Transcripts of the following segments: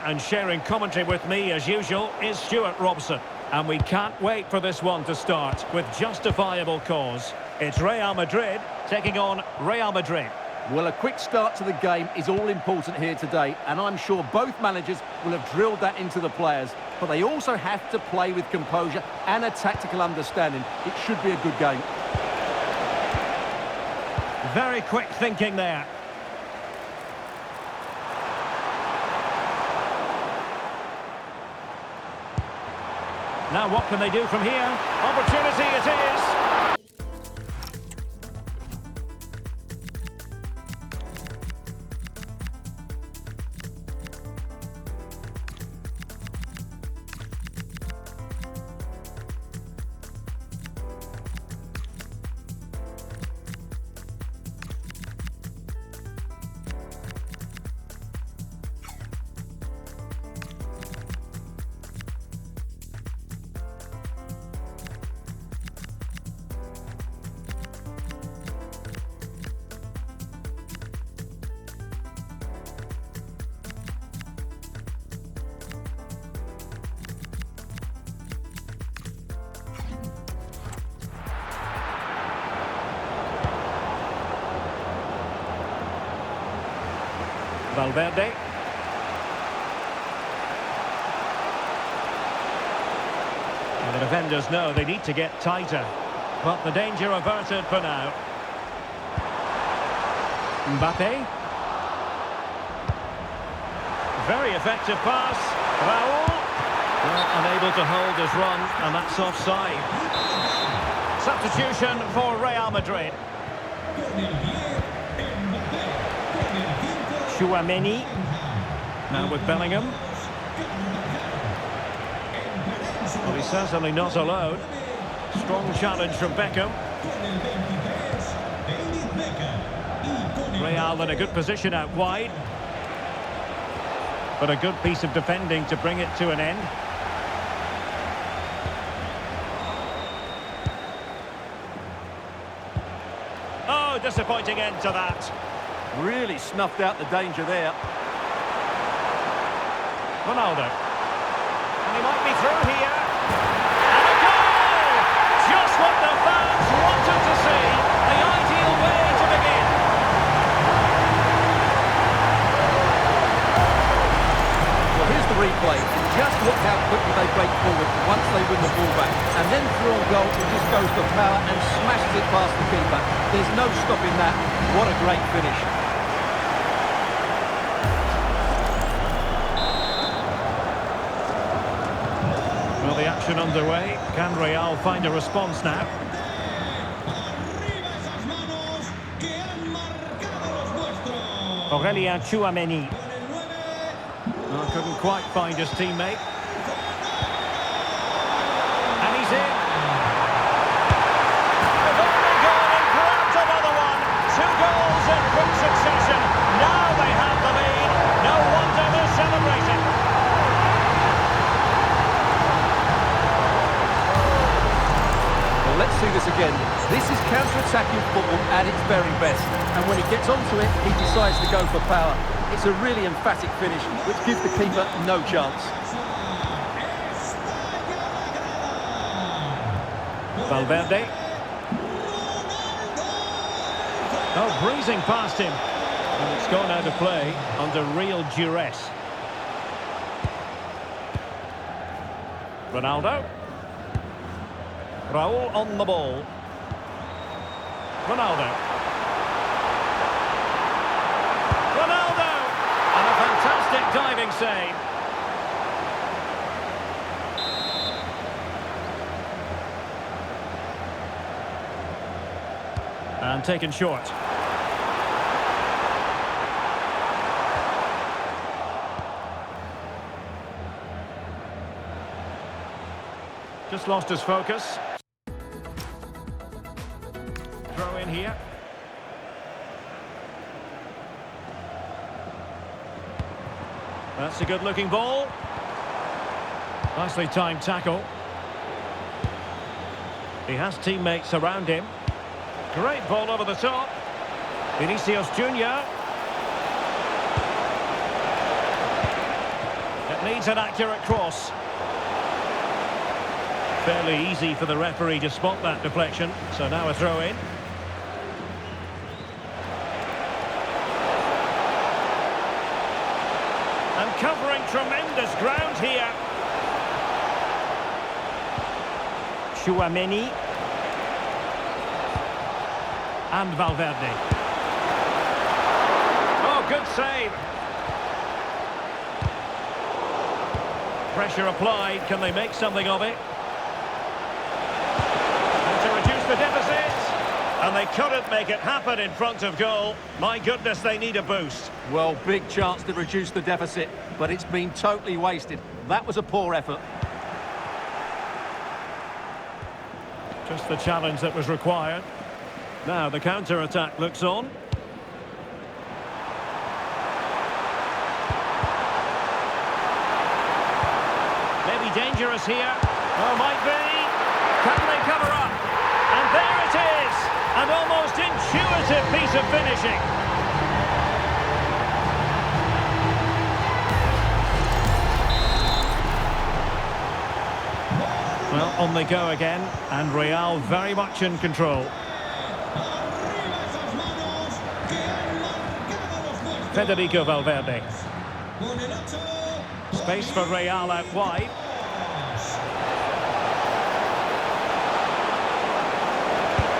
and sharing commentary with me as usual is Stuart Robson. And we can't wait for this one to start with justifiable cause. It's Real Madrid taking on Real Madrid. Well, a quick start to the game is all important here today, and I'm sure both managers will have drilled that into the players. But they also have to play with composure and a tactical understanding. It should be a good game. Very quick thinking there. Now what can they do from here? Opportunity it is! Valverde. And the defenders know they need to get tighter. But the danger averted for now. Mbappe. Very effective pass. Raul. Well, unable to hold his run, and that's offside. Substitution for Real Madrid. Chouameni. Now with Bellingham. Well, he's certainly not alone. Strong challenge from Beckham. Real in a good position out wide. But a good piece of defending to bring it to an end. Oh, disappointing end to that. Really snuffed out the danger there. Ronaldo. And he might be through here. And a goal! Just what the fans wanted to see. The ideal way to begin. Well, here's the replay. And just look how quickly they break forward once they win the ball back. And then through on goal, it just goes to power and smashes it past the keeper. There's no stopping that. What a great finish. Well, the action underway. Can Real find a response now? Aurelien Chouameni. Oh, couldn't quite find his teammate. And he's in. They've only gone and grabbed another one. 2 goals in quick succession. Now they have the lead. No wonder they're celebrating. Let's see this again. This is counter-attacking football at its very best. And when he gets onto it, he decides to go for power. It's a really emphatic finish, which gives the keeper no chance. Valverde. Oh, breezing past him. And it's gone out of play under real duress. Ronaldo. Raul on the ball. Ronaldo. Ronaldo! And a fantastic diving save. And taken short. Just lost his focus. Throw in here. That's a good-looking ball. Nicely timed tackle. He has teammates around him. Great ball over the top. Vinicius Junior. Needs an accurate cross. Fairly easy for the referee to spot that deflection. So now a throw in. And covering tremendous ground here. Tchouaméni. And Valverde. Oh, good save. Pressure applied. Can they make something of it? And to reduce the deficit. And they couldn't make it happen in front of goal. My goodness, they need a boost. Well, big chance to reduce the deficit, but it's been totally wasted. That was a poor effort. Just the challenge that was required. Now the counter-attack looks on. Maybe dangerous here. Oh, might be. Can they cover up? And there it is! An almost intuitive piece of finishing. Well, on they go again, and Real very much in control. Federico Valverde. Space for Real out wide.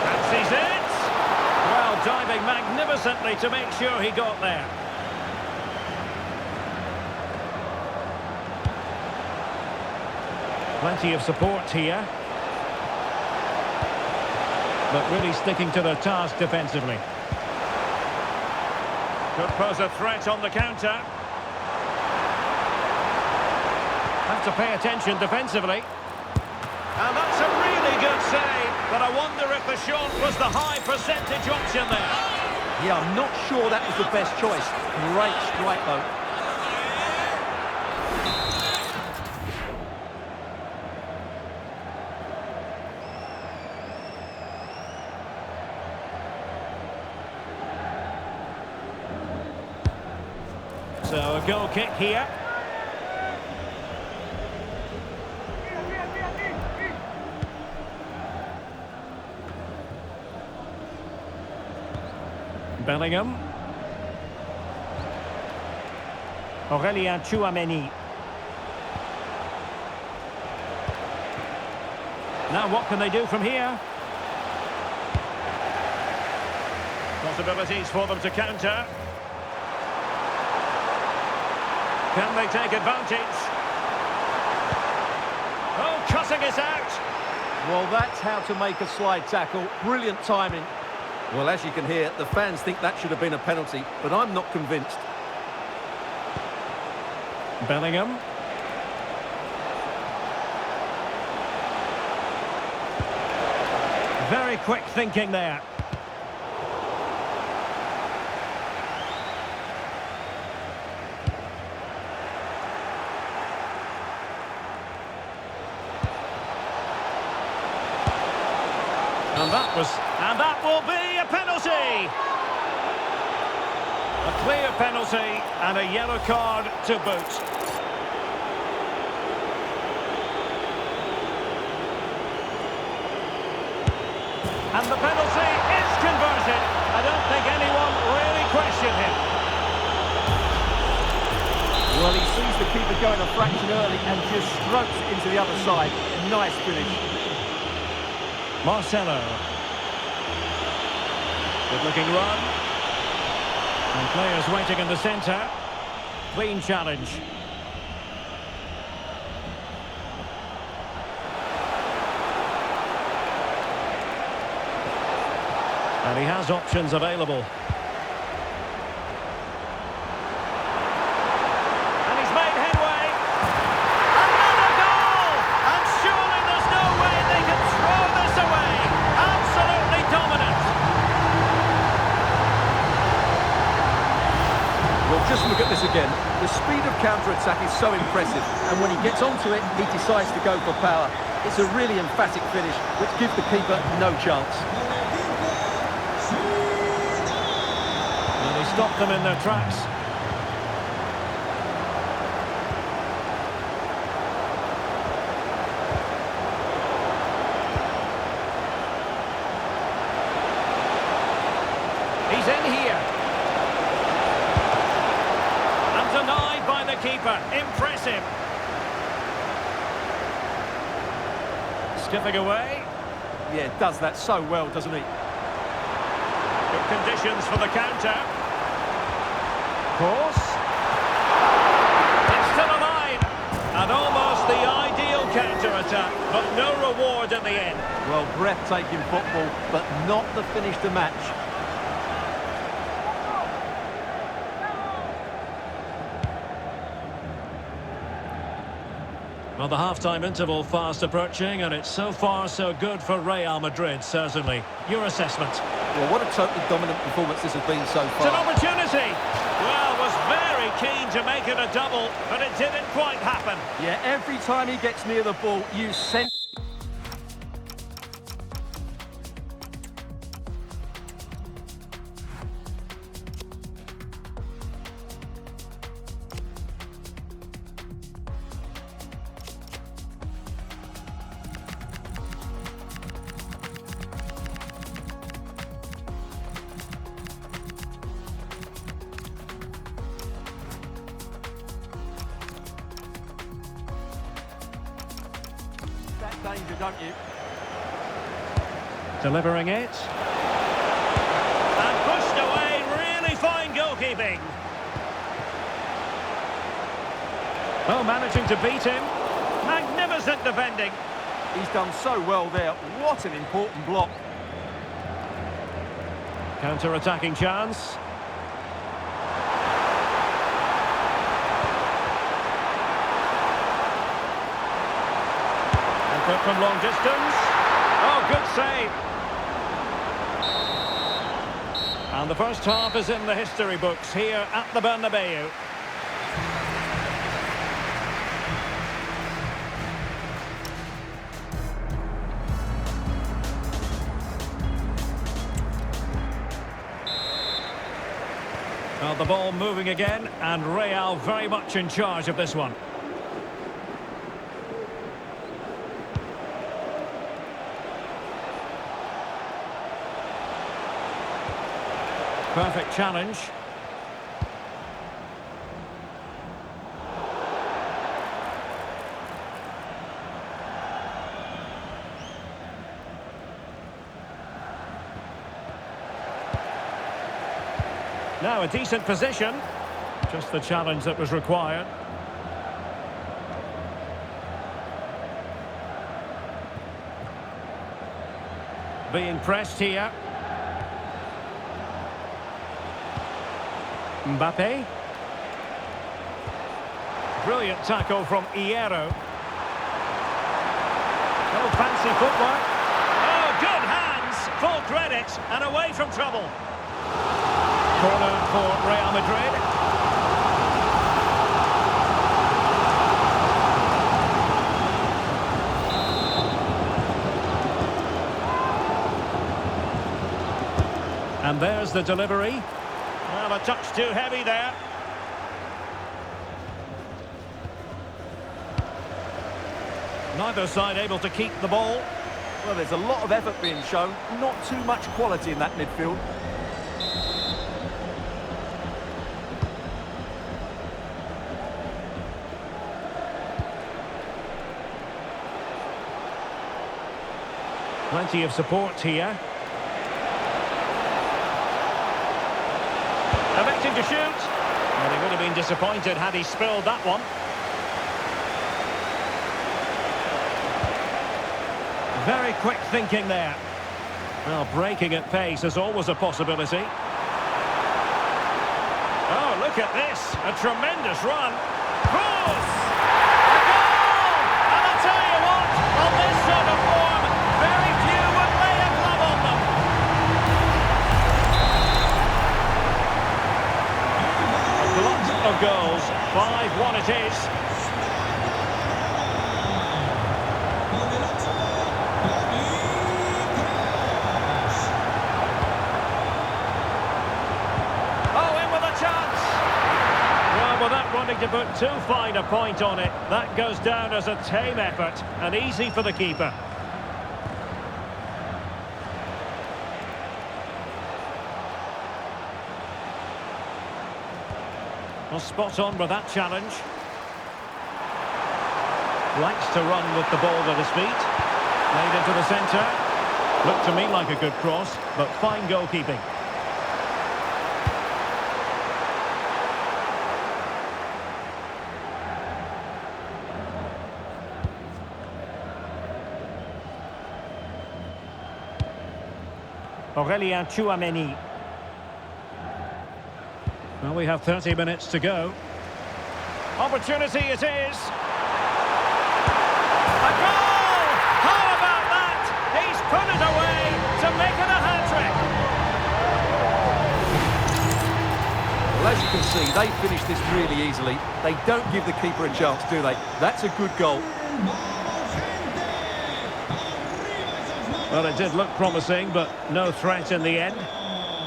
Fancies it! Well, diving magnificently to make sure he got there. Plenty of support here. But really sticking to their task defensively. Could pose a threat on the counter. Have to pay attention defensively. And that's a really good save. But I wonder if the shot was the high percentage option there. Yeah, I'm not sure that was the best choice. Great strike, though. So a goal kick here. Bellingham. Aurélien Tchouaméni. Now what can they do from here? Possibilities for them to counter. Can they take advantage? Oh, cutting it out. Well, that's how to make a slide tackle. Brilliant timing. Well, as you can hear, the fans think that should have been a penalty, but I'm not convinced. Bellingham. Very quick thinking there. And that will be a penalty. A clear penalty and a yellow card to boot. And the penalty is converted. I don't think anyone really questioned him. Well, he sees the keeper going a fraction early and just strokes it into the other side. Nice finish. Marcelo. Good looking run. And players waiting in the centre. Clean challenge. And he has options available. And he's made headway. Another goal! And surely there's no way they can throw this away. Absolutely dominant. Well, just look at this again. The speed of counter-attack is so impressive, and when he gets onto it, he decides to go for power. It's a really emphatic finish, which gives the keeper no chance. And he stopped them in their tracks. keeper. Impressive. Skipping away. Yeah, does that so well, doesn't he? Good conditions for the counter. Cross. It's still alive. And almost the ideal counter-attack, but no reward in the end. Well, breathtaking football, but not the finish to match. Well, the half-time interval fast approaching, and it's so far so good for Real Madrid, certainly. Your assessment? Well, what a totally dominant performance this has been so It's an far. opportunity! Well, was very keen to make it a double, but it didn't quite happen. Yeah, every time he gets near the ball, you sense... that danger, don't you? Delivering it. And pushed away, really fine goalkeeping. Oh, managing to beat him. Magnificent defending. He's done so well there. What an important block. Counter-attacking chance. Put from long distance. Oh, good save. And the first half is in the history books here at the Bernabeu. Well, the ball moving again, and Real very much in charge of this one. Perfect challenge. Now a decent position. Just the challenge that was required. Being pressed here. Mbappe. Brilliant tackle from Hierro. Oh, fancy footwork. Oh, good hands. Full credit and away from trouble. Corner for Real Madrid. And there's the delivery. Well, a touch too heavy there. Neither side able to keep the ball. Well, there's a lot of effort being shown, not too much quality in that midfield. Plenty of support here. Electing to shoot. Well, he would have been disappointed had he spilled that one. Very quick thinking there. Well, breaking at pace is always a possibility. Oh, look at this. A tremendous run. Cross! A goal! And I'll tell you what, on this sort of form, very few would lay a glove on them. A glut of goals. 5-1 it is. Without wanting to put too fine a point on it, that goes down as a tame effort and easy for the keeper. Well, spot on with that challenge. Likes to run with the ball at his feet. Played into the centre. Looked to me like a good cross, but fine goalkeeping. Aurélien Tchouaméni. Well, we have 30 minutes to go. Opportunity it is. A goal! How about that? He's put it away to make it a hat-trick. Well, as you can see, they finished this really easily. They don't give the keeper a chance, do they? That's a good goal. Well, it did look promising, but no threat in the end.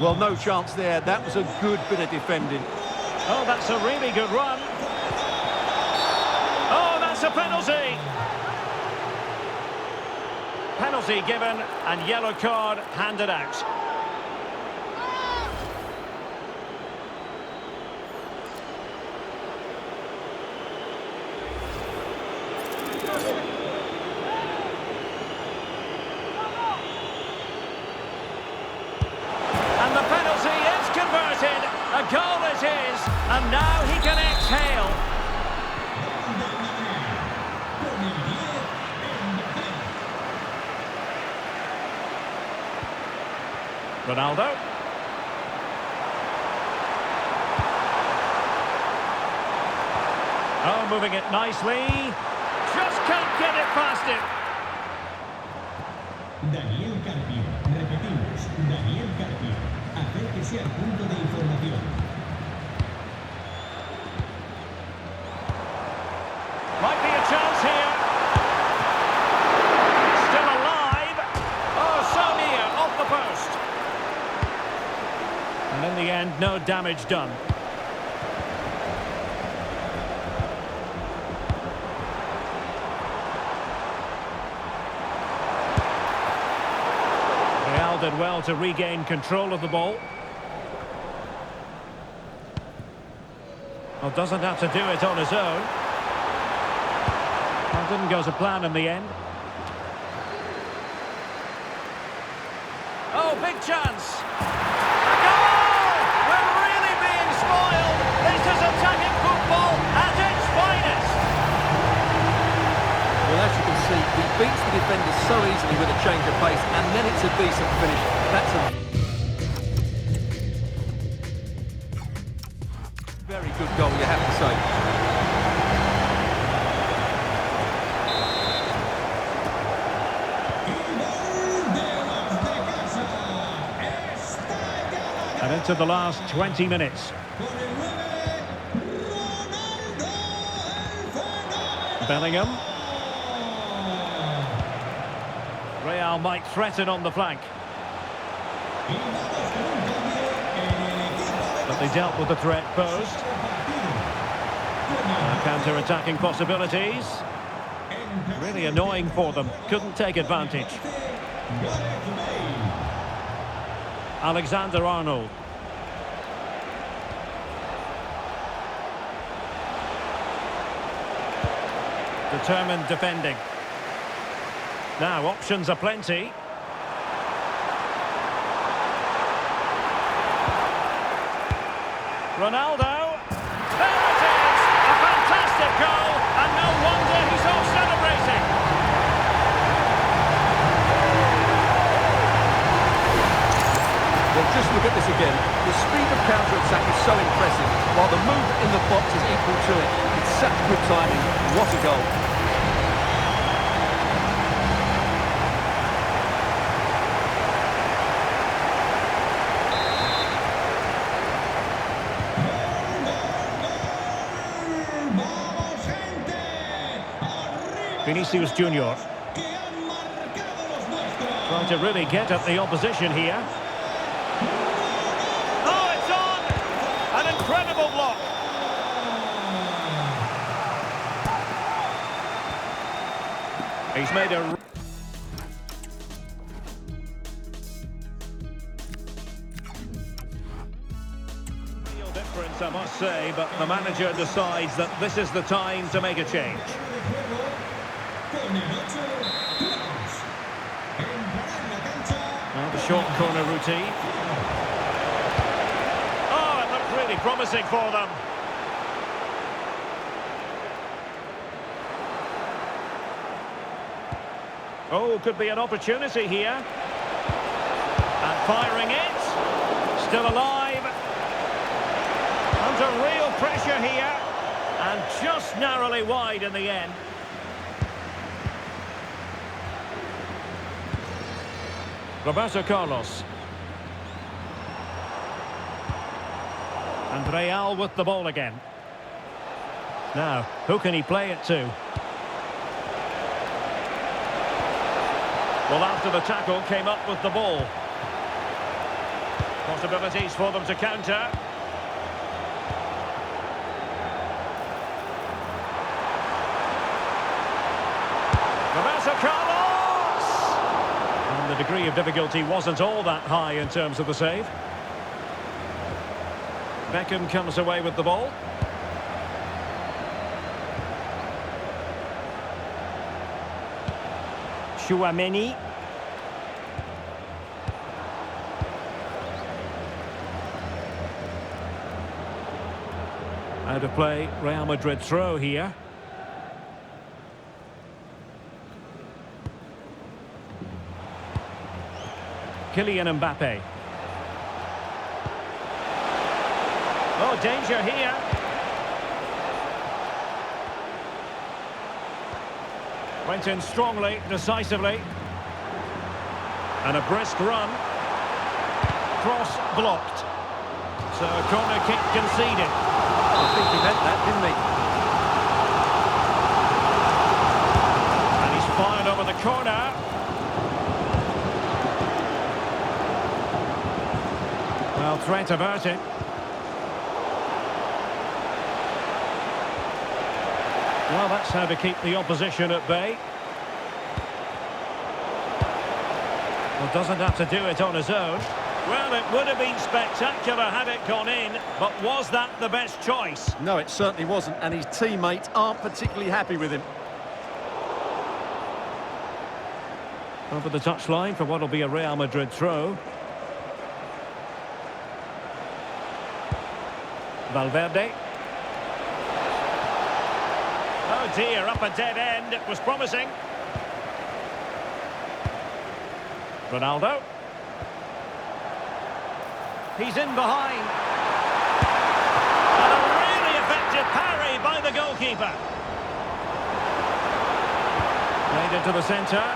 Well, no chance there. That was a good bit of defending. Oh, that's a really good run. Oh, that's a penalty. Penalty given and yellow card handed out. And the penalty is converted. A goal it is, and now he can exhale. Ronaldo. Oh, moving it nicely. Just can't get it past him. Daniel Carpio, repetimos, Daniel Carpio, acérquese al punto de información. Might be a chance here. Still alive. Oh, so near, off the post. And in the end, no damage done. Real did well to regain control of the ball. Well, doesn't have to do it on his own. Well, didn't go to plan in the end. Oh, big chance. A goal! We're really being spoiled. This is attacking football at its finest. Well, as you can see, he beats the defenders so easily with a change of pace, and then it's a decent finish. That's a very good goal, you have to say. And into the last 20 minutes. Bellingham. Real might threaten on the flank. But they dealt with the threat posed. Counter-attacking possibilities. Really annoying for them. Couldn't take advantage. Alexander-Arnold. Determined defending. Now, options are plenty. Ronaldo. There it is! A fantastic goal, and no wonder he's off celebrating. Well, just look at this again. The speed of counter-attack is so impressive, while the movement in the box is equal to it. It's such good timing. What a goal. Vinicius Junior. Trying to really get at the opposition here. Oh, it's on! An incredible block. He's made a... real difference, I must say, but the manager decides that this is the time to make a change. con el 8, Klaus. Entrará en la cancha. Now the short corner routine. Oh, it looked really promising for them. Oh, could be an opportunity here. And firing it. Still alive. Under real pressure here. And just narrowly wide in the end. Roberto Carlos. And Real with the ball again. Now, who can he play it to? Well, after the tackle, came up with the ball. Possibilities for them to counter. Roberto Carlos! And the degree of difficulty wasn't all that high in terms of the save. Beckham comes away with the ball. Chouameni. Out of play, Real Madrid throw here. Kylian Mbappe. Oh, danger here. Went in strongly, decisively. And a brisk run. Cross blocked. So corner kick conceded. I think he meant that, didn't he? And he's fired over the corner. Well, threat averted. Well, that's how to keep the opposition at bay. Well, doesn't have to do it on his own. Well, it would have been spectacular had it gone in, but was that the best choice? No, it certainly wasn't, and his teammates aren't particularly happy with him. Over the touchline for what will be a Real Madrid throw. Valverde. Oh dear, up a dead end. It was promising. Ronaldo. He's in behind. And a really effective parry by the goalkeeper. Played into the centre.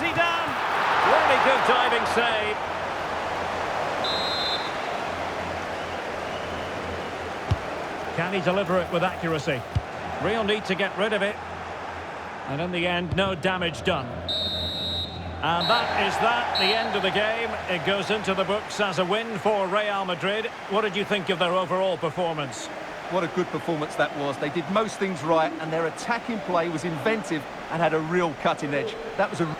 Zidane. Really good diving save. Can he deliver it with accuracy? Real need to get rid of it. And in the end, no damage done. And that is that, the end of the game. It goes into the books as a win for Real Madrid. What did you think of their overall performance? What a good performance that was. They did most things right, and their attacking play was inventive and had a real cutting edge. That was a